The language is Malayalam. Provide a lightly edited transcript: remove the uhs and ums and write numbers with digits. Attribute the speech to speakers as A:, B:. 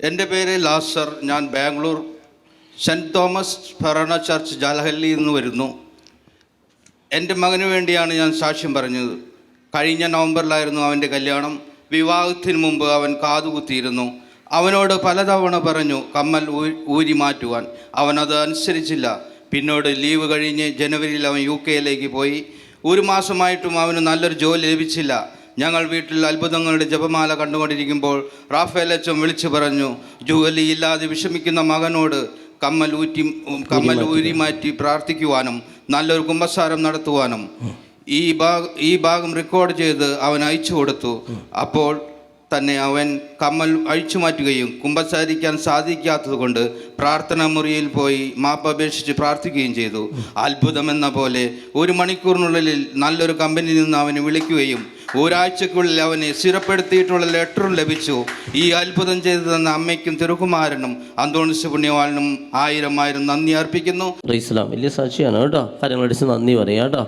A: എൻ്റെ പേര് ലാസർ. ഞാൻ Bangalore saint Thomas forane church ജാലഹല്ലിയിൽ നിന്ന് വരുന്നു. എൻ്റെ മകന് വേണ്ടിയാണ് ഞാൻ സാക്ഷ്യം പറഞ്ഞത്. കഴിഞ്ഞ നവംബറിലായിരുന്നു അവൻ്റെ കല്യാണം. വിവാഹത്തിന് മുമ്പ് അവൻ കാതുകുത്തിയിരുന്നു. അവനോട് പലതവണ പറഞ്ഞു കമ്മൽ ഊരി മാറ്റുവാൻ. അവനത് അനുസരിച്ചില്ല. പിന്നീട് ലീവ് കഴിഞ്ഞ് ജനുവരിയിൽ അവൻ UK പോയി. 1 മാസമായിട്ടും അവന് നല്ലൊരു ജോലി ലഭിച്ചില്ല. ഞങ്ങൾ വീട്ടിൽ അത്ഭുതങ്ങളുടെ ജപമാല കണ്ടുകൊണ്ടിരിക്കുമ്പോൾ റാഫേൽ അച്ഛൻ വിളിച്ചു പറഞ്ഞു, ജോലിയില്ലാതെ വിഷമിക്കുന്ന മകനോട് കമ്മൽ ഊരി മാറ്റി പ്രാർത്ഥിക്കുവാനും നല്ലൊരു കുമ്പസാരം നടത്തുവാനും. ഈ ഭാഗം റെക്കോർഡ് ചെയ്ത് അവൻ അയച്ചു കൊടുത്തു. അപ്പോൾ തന്നെ അവൻ കമ്മൽ അഴിച്ചു മാറ്റുകയും കുമ്പസാരിക്കാൻ സാധിക്കാത്തത് കൊണ്ട് പ്രാർത്ഥനാ മുറിയിൽ പോയി മാപ്പപേക്ഷിച്ച് പ്രാർത്ഥിക്കുകയും ചെയ്തു. അത്ഭുതമെന്ന പോലെ 1 മണിക്കൂറിനുള്ളിൽ നല്ലൊരു കമ്പനിയിൽ നിന്ന് അവനെ വിളിക്കുകയും 1 ആഴ്ചക്കുള്ളിൽ അവനെ സ്ഥിരപ്പെടുത്തിയിട്ടുള്ള ലെറ്ററും ലഭിച്ചു. ഈ അത്ഭുതം ചെയ്തു തന്ന അമ്മയ്ക്കും തിരുകുമാരനും അന്തോണിസ് പുണ്യവാളിനും 1000 നന്ദി അർപ്പിക്കുന്നു.
B: വലിയ സാക്ഷിയാണ് കേട്ടോ. കാര്യങ്ങളടിച്ച് നന്ദി പറയാം കേട്ടോ.